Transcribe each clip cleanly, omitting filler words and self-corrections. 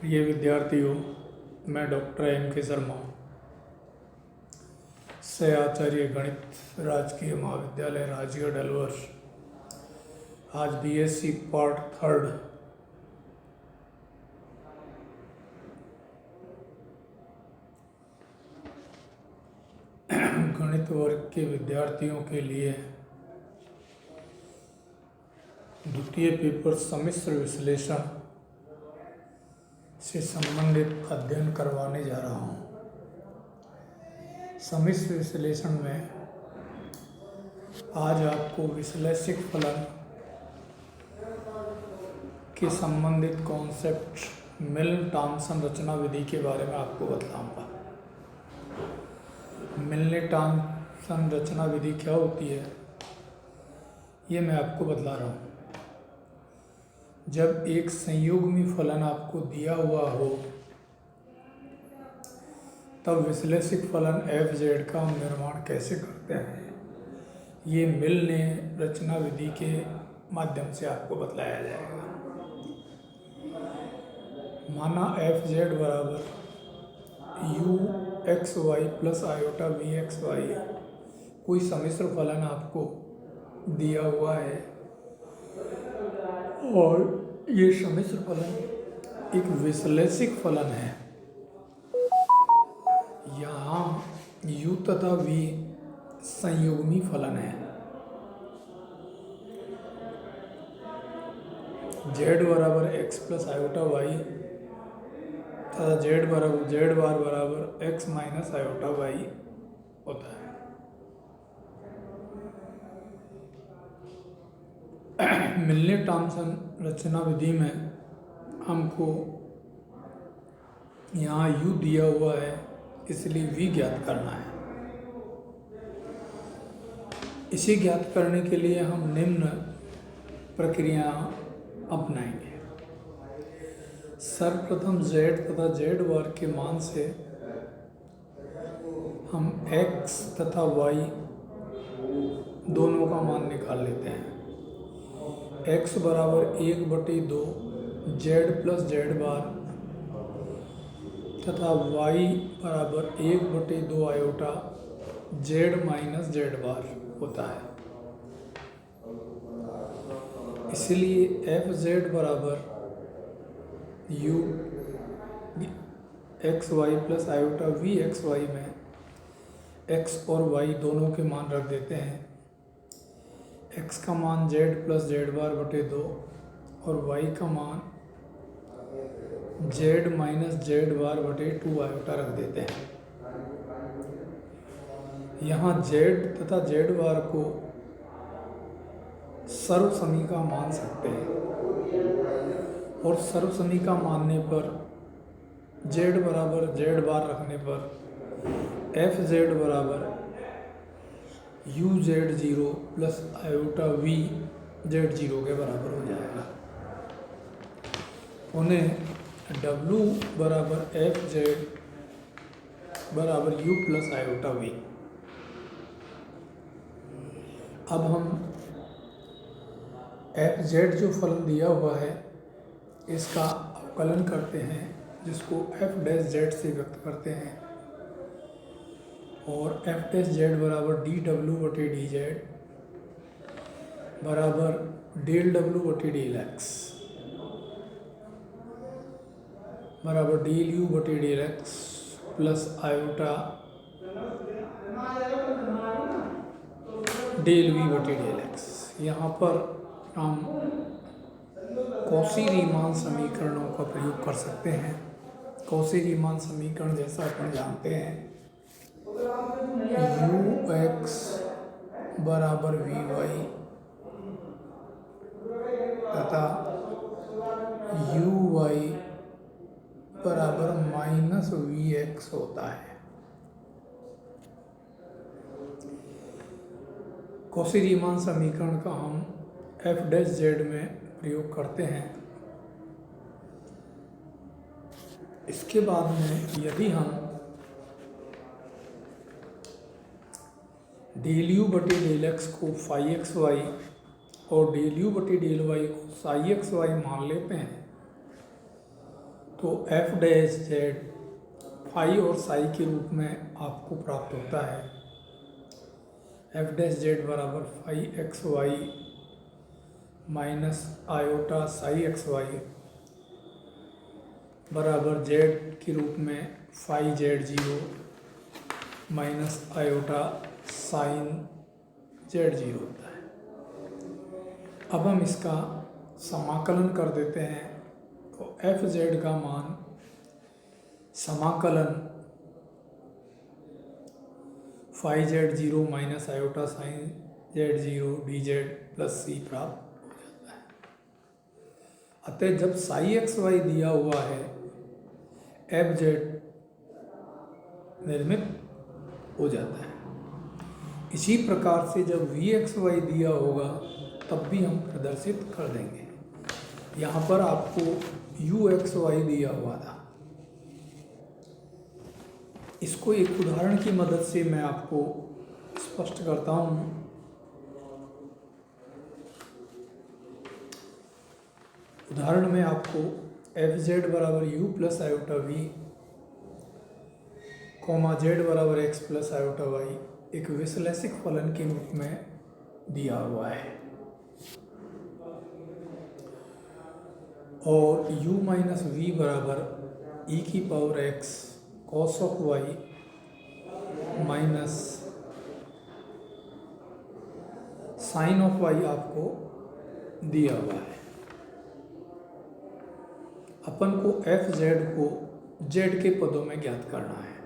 प्रिय विद्यार्थियों, मैं डॉक्टर एम के शर्मा से आचार्य गणित राजकीय महाविद्यालय राजगढ़ अलवर आज बीएससी पार्ट थर्ड गणित वर्ग के विद्यार्थियों के लिए द्वितीय पेपर सम्मिश्र विश्लेषण से संबंधित अध्ययन करवाने जा रहा हूँ। सम्मिश्र विश्लेषण में आज आपको विश्लेषिक फलन के संबंधित कॉन्सेप्ट मिल्न टॉमसन रचना विधि के बारे में आपको बताऊंगा। मिल्न टॉमसन रचना विधि क्या होती है ये मैं आपको बतला रहा हूँ। जब एक संयुग्मी फलन आपको दिया हुआ हो तब विश्लेषिक फलन एफ जेड का हम निर्माण कैसे करते हैं ये मिल्न रचना विधि के माध्यम से आपको बतलाया जाएगा। माना एफ जेड बराबर U X Y plus iota V X Y कोई सम्मिश्र फलन आपको दिया हुआ है और ये सम्मिश्र फलन एक विश्लेषिक फलन है। यहाँ u तथा v संयुग्मी फलन है। z बराबर x प्लस आयोटा y तथा z बार बराबर x माइनस आयोटा y होता है। मिल्न टॉमसन रचना विधि में हमको यहाँ u दिया हुआ है इसलिए v ज्ञात करना है। इसे ज्ञात करने के लिए हम निम्न प्रक्रिया अपनाएंगे। सर्वप्रथम z तथा z बार के मान से हम x तथा y दोनों का मान निकाल लेते हैं। x बराबर 1/2 z प्लस z बार तथा y बराबर 1/2 iota z minus z bar होता है। इसलिए एफ जेड बराबर u X Y plus iota V X Y में x और y दोनों के मान रख देते हैं। x का मान z प्लस z बार बटे 2 और y का मान z माइनस z बार बटे 2 आयोटा रख देते हैं। यहाँ z तथा z बार को सर्वसमीका मान सकते हैं और सर्वसमीका मानने पर z बराबर z बार रखने पर एफ जेड बराबर you Z zero plus iota V Z zero के बराबर हो जाएगा। उन्हें डब्लू बराबर एफ जेड बराबर यू प्लस आयोटा वी। अब हम एफ जेड जो फलन दिया हुआ है इसका अवकलन करते हैं जिसको एफ डैश जेड से व्यक्त करते हैं और एफ डैश जेड बराबर डी डब्ल्यू बटे डी जेड बराबर डेल डब्ल्यू बटे डेल एक्स बराबर डेल यू बटे del X plus iota del V बटे डेल एक्स। यहाँ पर हम कॉची-रीमान समीकरणों का प्रयोग कर सकते हैं। कॉची-रीमान समीकरण जैसा अपन जानते हैं यू एक्स बराबर वी वाई तथा यू वाई बराबर माइनस वी एक्स होता है। कॉची-रीमान समीकरण का हम एफ डैश जेड में प्रयोग करते हैं। इसके बाद में यदि हम डेल यू बटे डेल एक्स को फाई एक्स वाई और डेल यू बटे डेल वाई को साई एक्स वाई मान लेते हैं तो एफ डैश जेड फाई और साई के रूप में आपको प्राप्त होता है। एफ डैश जेड बराबर phi X Y minus iota psi X Y बराबर जेड के रूप में phi Z zero minus iota sine Z zero होता है। अब हम इसका समाकलन कर देते हैं तो एफ जेड का मान समाकलन phi Z zero minus iota sine Z zero D Z plus C प्राप्त हो जाता है। अतः जब साई एक्स वाई दिया हुआ है एफ जेड निर्मित हो जाता है। इसी प्रकार से जब वी एक्स वाई दिया होगा तब भी हम प्रदर्शित कर देंगे। यहाँ पर आपको यू एक्स वाई दिया हुआ था। इसको एक उदाहरण की मदद से मैं आपको स्पष्ट करता हूँ। उदाहरण में आपको एफ जेड बराबर U plus iota V comma Z बराबर एक्स प्लस आयोटा वाई एक विश्लेषिक फलन के रूप में दिया हुआ है और u माइनस वी बराबर ई की power X cos of Y minus sine of Y आपको दिया हुआ है। अपन को एफ जेड को जेड के पदों में ज्ञात करना है।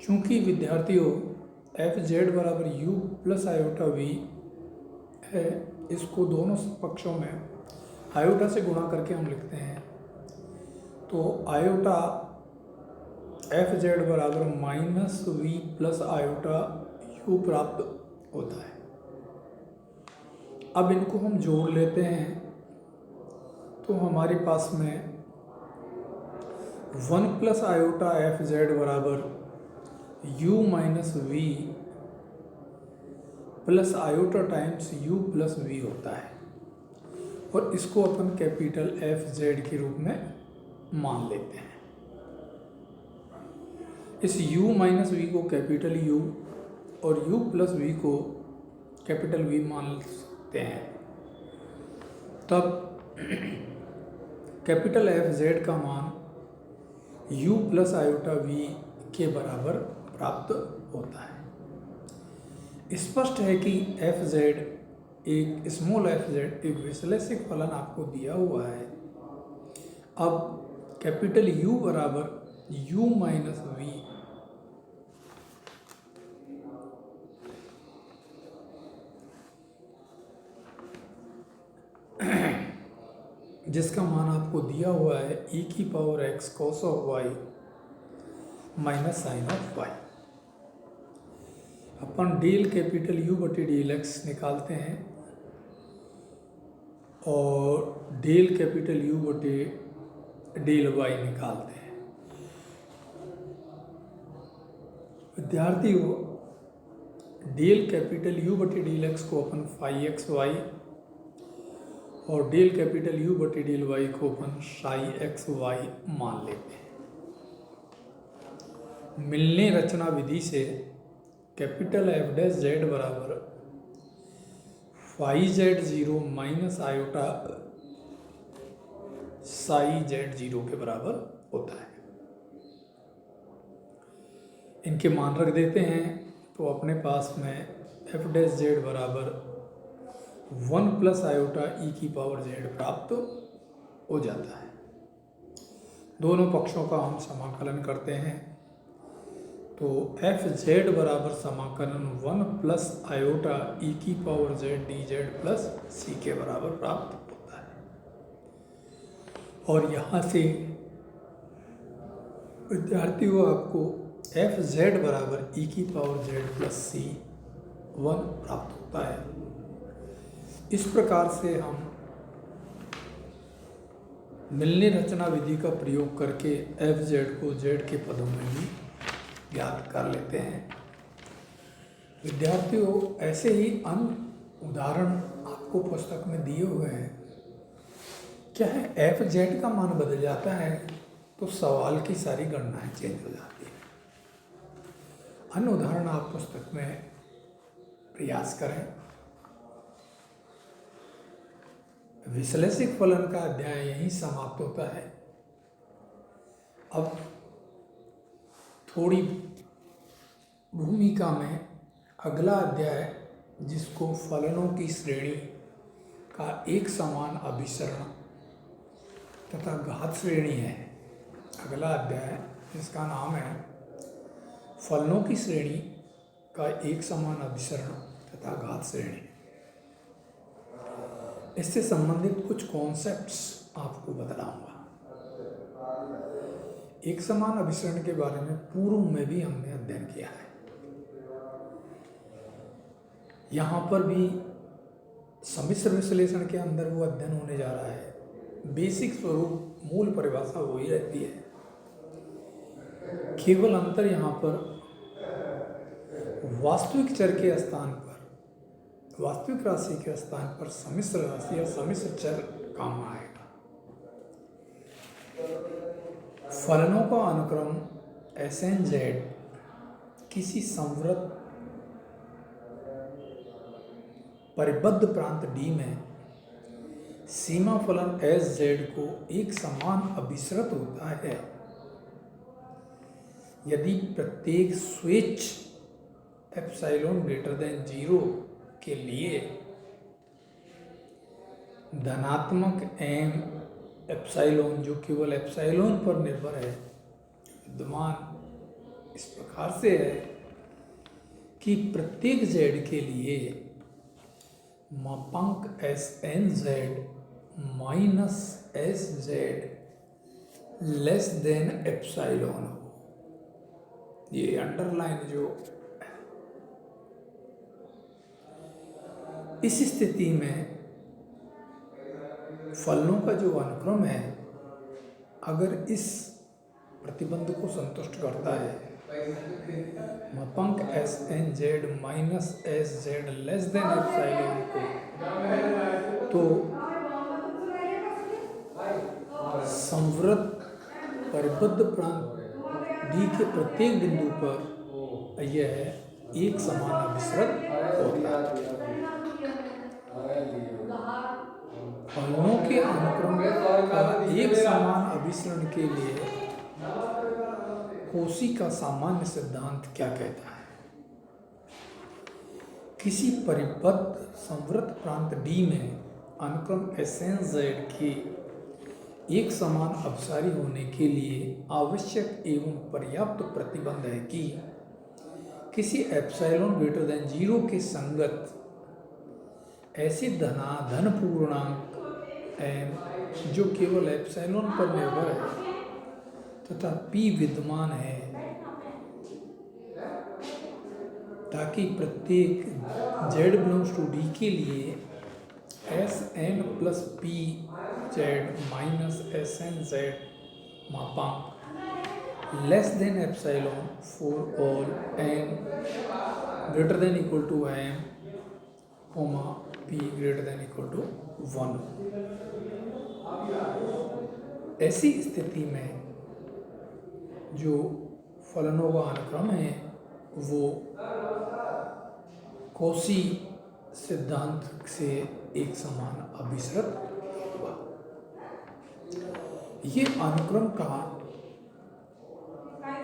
चूंकि विद्यार्थियों एफ जेड बराबर यू प्लस आयोटा वी है, इसको दोनों पक्षों में आयोटा से गुणा करके हम लिखते हैं। तो आयोटा एफ जेड बराबर minus V plus iota U प्राप्त होता है। अब इनको हम जोड़ लेते हैं तो हमारे पास में 1 प्लस आयोटा एफ जेड बराबर u minus V plus iota times u plus V होता है और इसको अपन कैपिटल एफ जेड के रूप में मान लेते हैं। इस u माइनस वी को कैपिटल u और u प्लस वी को कैपिटल v मान सकते हैं। तब कैपिटल एफ जेड का मान u प्लस आयोटा v के बराबर प्राप्त होता है। स्पष्ट है कि एफ जेड एक स्मॉल एफ जेड एक विश्लेषिक फलन आपको दिया हुआ है। अब कैपिटल U बराबर U माइनस वी जिसका मान आपको दिया हुआ है e की power x cos of y minus sine of y। अपन डेल कैपिटल U बटे डेल x निकालते हैं और डेल कैपिटल U बटे डेल y निकालते हैं। विद्यार्थियों डेल कैपिटल U बटे डेल x को अपन फाई एक्स वाई और डेल कैपिटल U बटे डेल y को अपन साई एक्स वाई मान लेते हैं। मिलने रचना विधि से कैपिटल एफ डैश जेड बराबर phi Z zero minus iota psi Z zero के बराबर होता है। इनके मान रख देते हैं तो अपने पास में एफ डैश जेड बराबर 1 प्लस आयोटा ई की पावर जेड प्राप्त हो जाता है। दोनों पक्षों का हम समाकलन करते हैं तो एफ जेड बराबर समाकलन 1 प्लस आयोटा ई की power Z D Z plus C के बराबर प्राप्त होता है। और यहाँ से विद्यार्थियों आपको एफ जेड बराबर ई की पावर जेड प्लस सी 1 प्राप्त होता है। इस प्रकार से हम मिलने रचना विधि का प्रयोग करके एफ जेड को जेड के पदों में भी ज्ञात कर लेते हैं। विद्यार्थियों ऐसे ही अन्य उदाहरण आपको पुस्तक में दिए हुए हैं, क्या है, एफ जेड का मान बदल जाता है तो सवाल की सारी गणनाएं चेंज हो जाती है। अन्य उदाहरण आप पुस्तक में प्रयास करें। विश्लेषिक फलन का अध्याय यहीं समाप्त होता है। अब थोड़ी भूमिका में अगला अध्याय, जिसको फलनों की श्रेणी का एक समान अभिसरण तथा घात श्रेणी है, अगला अध्याय जिसका नाम है फलनों की श्रेणी का एक समान अभिसरण तथा घात श्रेणी। इससे संबंधित कुछ कॉन्सेप्ट्स आपको बतलाऊंगा। एक समान अभिसरण के बारे में पूर्व में भी हमने अध्ययन किया है। यहाँ पर भी सम्मिश्र विश्लेषण के अंदर वो अध्ययन होने जा रहा है। बेसिक स्वरूप, मूल परिभाषा वही रहती है, केवल अंतर यहाँ पर वास्तविक चर के स्थान पर, वास्तविक राशि के स्थान पर सम्मिश्र राशि या सम्मिश्र चर काम आएगा। फलनों का अनुक्रम SNZ किसी संवृत परिबद्ध प्रांत D में सीमा फलन SZ को एक समान अभिसृत होता है यदि प्रत्येक स्विच एप्सिलॉन ग्रेटर देन 0 के लिए धनात्मक m एप्सिलॉन, जो केवल एप्सिलॉन पर निर्भर है, विद्यमान इस प्रकार से है कि प्रत्येक z के लिए मापांक SNZ minus SZ less than epsilon हो। ये अंडरलाइन जो, इस स्थिति में फलनों का जो अनुक्रम है, अगर इस प्रतिबंध को संतुष्ट करता है, मापांक SNZ minus SZ less than epsilon को, तो संवृत परिबद्ध प्रांत D के प्रत्येक बिंदु पर यह एक समान अभिसृत होता है। फलनों के अनुक्रम का एक समान अभिसरण के लिए कोशी का सामान्य सिद्धांत क्या कहता है? किसी परिबद्ध संवृत प्रांत D में अनुक्रम SNZ के एक समान अभिसारी होने के लिए आवश्यक एवं पर्याप्त प्रतिबंध है कि किसी एप्सिलॉन ग्रेटर देन 0 के संगत ऐसे धन पूर्णांक m जो केवल एप्सिलॉन पर निर्भर है तथा p विद्यमान है, ताकि प्रत्येक z बिलोंग्स टू D के लिए SN plus P Z minus SNZ मापांक less than epsilon for all n greater than equal to m comma p greater than equal to 1। ऐसी स्थिति में जो फलनों का अनुक्रम है वो कोशी सिद्धांत से एक समान अभिसृत हुआ। ये अनुक्रम का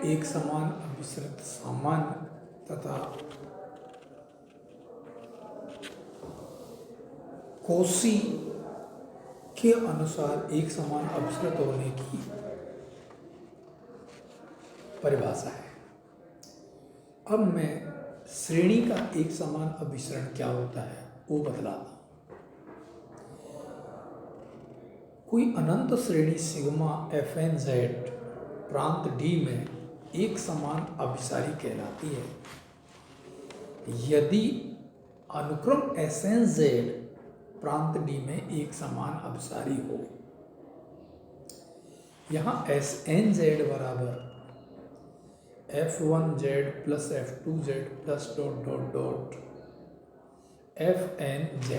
एक समान अभिसृत सामान्य तथा कोशी के अनुसार एक समान अभिसृत होने की परिभाषा है। अब मैं श्रेणी का एक समान अभिसरण क्या होता है वो बतलाता हूँ। कोई अनंत श्रेणी सिग्मा FNZ प्रांत D में एक समान अभिसारी कहलाती है यदि अनुक्रम SNZ प्रांत D में एक समान अभिसारी हो। यहाँ SNZ बराबर F1Z plus F2Z plus dot dot dot FNZ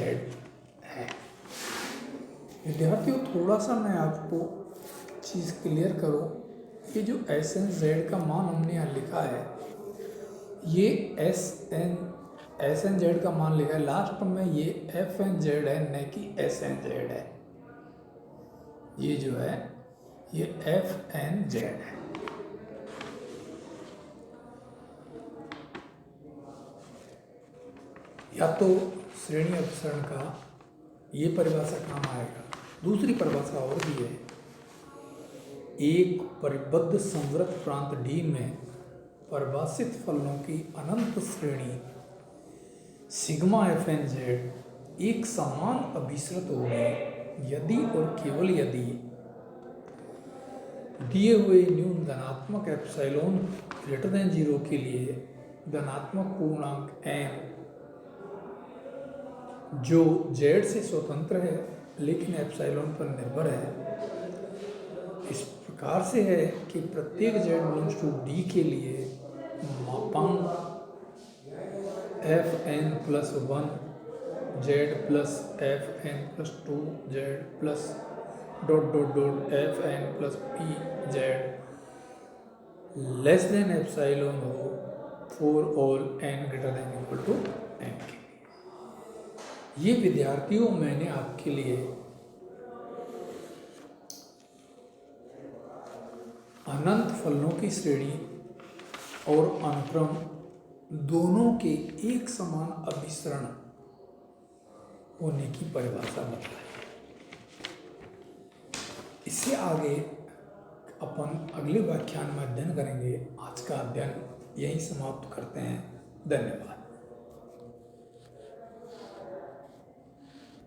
है। विद्यार्थियों, थोड़ा सा मैं आपको चीज़ क्लियर करूं कि जो एस एन जेड का मान हमने यहाँ लिखा है, ये एस एन जेड का मान लिखा है, लास्ट में ये एफ एन जेड है, न कि एस एन जेड है। ये जो है ये एफ एन जेड है। या तो श्रेणी अपसरण का ये परिभाषा काम आएगा। दूसरी परिभाषा और भी है, एक परिबद्ध संवृत प्रांत डी में परिभाषित फलनों की अनंत श्रेणी सिग्मा एफ एन जेड एक समान अभिश्रित होगी यदि और केवल यदि दिए हुए न्यून धनात्मक एप्सिलॉन ग्रेटर देन 0 के लिए धनात्मक पूर्णांक एम जो जेड से स्वतंत्र है लेकिन एप्सिलॉन पर निर्भर है, इस प्रकार से है कि प्रत्येक जेड बिलोंग्स टू डी के लिए मापांक F N plus 1 Z plus F N plus 2 Z plus dot dot dot F N plus P Z less than epsilon हो for all N greater than equal to N के। ये विद्यार्थियों मैंने आपके लिए अनंत फलनों की श्रेणी और अनुक्रम दोनों के एक समान अभिसरण होने की परिभाषा बताई। इससे आगे अपन अगले व्याख्यान में अध्ययन करेंगे। आज का अध्ययन यहीं समाप्त करते हैं। धन्यवाद।